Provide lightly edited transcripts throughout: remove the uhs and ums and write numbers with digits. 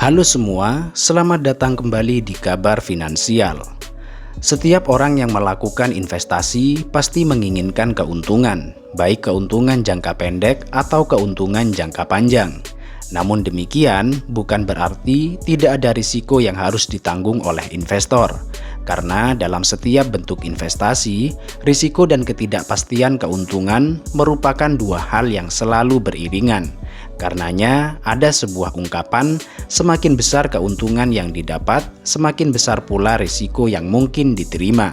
Halo semua, selamat datang kembali di Kabar Finansial. Setiap orang yang melakukan investasi pasti menginginkan keuntungan, baik keuntungan jangka pendek atau keuntungan jangka panjang. Namun demikian, bukan berarti tidak ada risiko yang harus ditanggung oleh investor. Karena dalam setiap bentuk investasi, risiko dan ketidakpastian keuntungan merupakan dua hal yang selalu beriringan. Karenanya, ada sebuah ungkapan, semakin besar keuntungan yang didapat, semakin besar pula risiko yang mungkin diterima.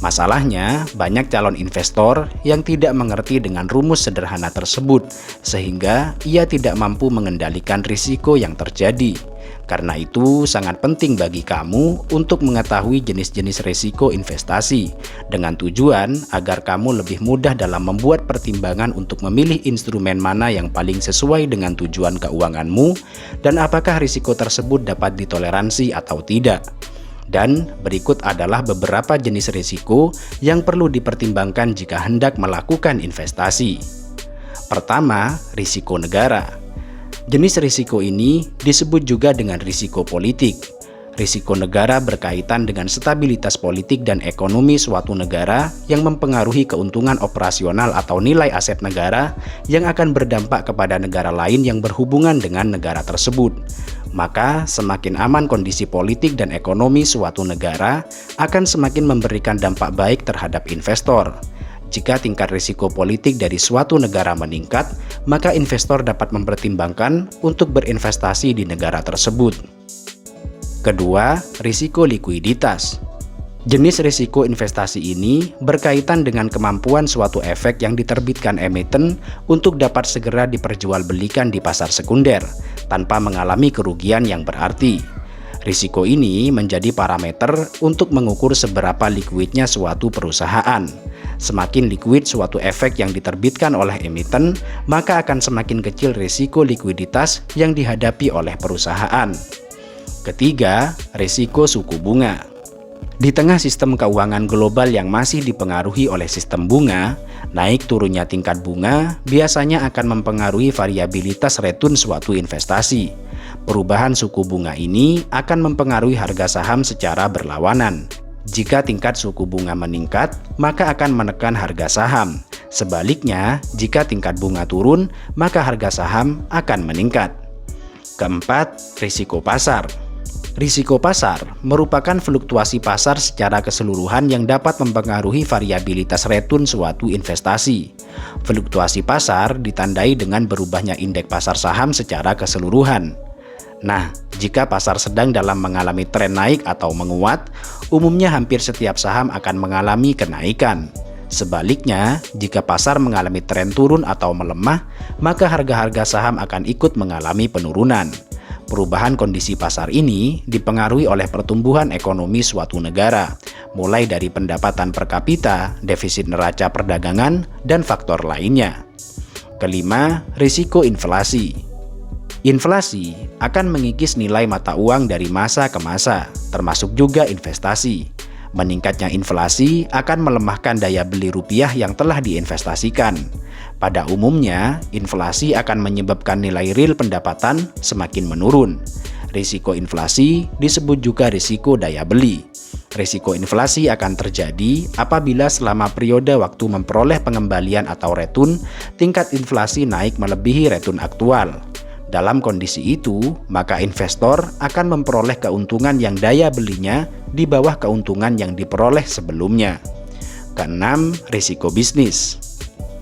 Masalahnya, banyak calon investor yang tidak mengerti dengan rumus sederhana tersebut, sehingga ia tidak mampu mengendalikan risiko yang terjadi. Karena itu, sangat penting bagi kamu untuk mengetahui jenis-jenis risiko investasi, dengan tujuan agar kamu lebih mudah dalam membuat pertimbangan untuk memilih instrumen mana yang paling sesuai dengan tujuan keuanganmu, dan apakah risiko tersebut dapat ditoleransi atau tidak. Dan berikut adalah beberapa jenis risiko yang perlu dipertimbangkan jika hendak melakukan investasi. Pertama, risiko negara. Jenis risiko ini disebut juga dengan risiko politik. Risiko negara berkaitan dengan stabilitas politik dan ekonomi suatu negara yang mempengaruhi keuntungan operasional atau nilai aset negara yang akan berdampak kepada negara lain yang berhubungan dengan negara tersebut. Maka semakin aman kondisi politik dan ekonomi suatu negara akan semakin memberikan dampak baik terhadap investor. Jika tingkat risiko politik dari suatu negara meningkat, maka investor dapat mempertimbangkan untuk berinvestasi di negara tersebut. Kedua, risiko likuiditas. Jenis risiko investasi ini berkaitan dengan kemampuan suatu efek yang diterbitkan emiten untuk dapat segera diperjualbelikan di pasar sekunder, tanpa mengalami kerugian yang berarti. Risiko ini menjadi parameter untuk mengukur seberapa likuidnya suatu perusahaan. Semakin likuid suatu efek yang diterbitkan oleh emiten, maka akan semakin kecil risiko likuiditas yang dihadapi oleh perusahaan. Ketiga, risiko suku bunga. Di tengah sistem keuangan global yang masih dipengaruhi oleh sistem bunga, naik turunnya tingkat bunga biasanya akan mempengaruhi variabilitas return suatu investasi. Perubahan suku bunga ini akan mempengaruhi harga saham secara berlawanan. Jika tingkat suku bunga meningkat, maka akan menekan harga saham. Sebaliknya, jika tingkat bunga turun, maka harga saham akan meningkat. Keempat, risiko pasar. Risiko pasar merupakan fluktuasi pasar secara keseluruhan yang dapat mempengaruhi variabilitas return suatu investasi. Fluktuasi pasar ditandai dengan berubahnya indeks pasar saham secara keseluruhan. Nah, jika pasar sedang dalam mengalami tren naik atau menguat, umumnya hampir setiap saham akan mengalami kenaikan. Sebaliknya, jika pasar mengalami tren turun atau melemah, maka harga-harga saham akan ikut mengalami penurunan. Perubahan kondisi pasar ini dipengaruhi oleh pertumbuhan ekonomi suatu negara, mulai dari pendapatan per kapita, defisit neraca perdagangan, dan faktor lainnya. Kelima, risiko inflasi. Inflasi akan mengikis nilai mata uang dari masa ke masa, termasuk juga investasi. Meningkatnya inflasi akan melemahkan daya beli rupiah yang telah diinvestasikan. Pada umumnya, inflasi akan menyebabkan nilai real pendapatan semakin menurun. Risiko inflasi disebut juga risiko daya beli. Risiko inflasi akan terjadi apabila selama periode waktu memperoleh pengembalian atau return, tingkat inflasi naik melebihi return aktual. Dalam kondisi itu, maka investor akan memperoleh keuntungan yang daya belinya di bawah keuntungan yang diperoleh sebelumnya. Keenam, risiko bisnis.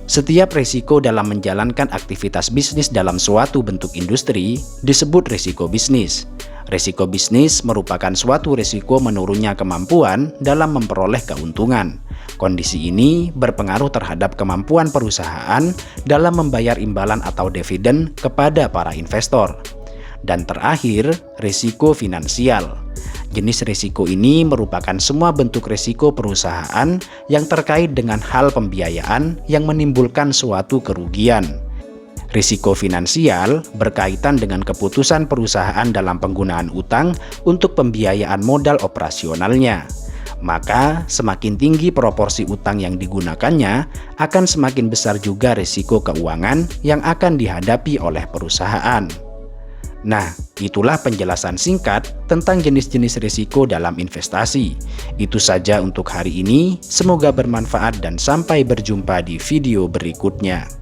Setiap risiko dalam menjalankan aktivitas bisnis dalam suatu bentuk industri disebut risiko bisnis. Risiko bisnis merupakan suatu risiko menurunnya kemampuan dalam memperoleh keuntungan. Kondisi ini berpengaruh terhadap kemampuan perusahaan dalam membayar imbalan atau dividen kepada para investor. Dan terakhir, risiko finansial. Jenis risiko ini merupakan semua bentuk risiko perusahaan yang terkait dengan hal pembiayaan yang menimbulkan suatu kerugian. Risiko finansial berkaitan dengan keputusan perusahaan dalam penggunaan utang untuk pembiayaan modal operasionalnya. Maka semakin tinggi proporsi utang yang digunakannya, akan semakin besar juga risiko keuangan yang akan dihadapi oleh perusahaan. Nah, Itulah penjelasan singkat tentang jenis-jenis risiko dalam investasi. Itu saja untuk hari ini, semoga bermanfaat dan sampai berjumpa di video berikutnya.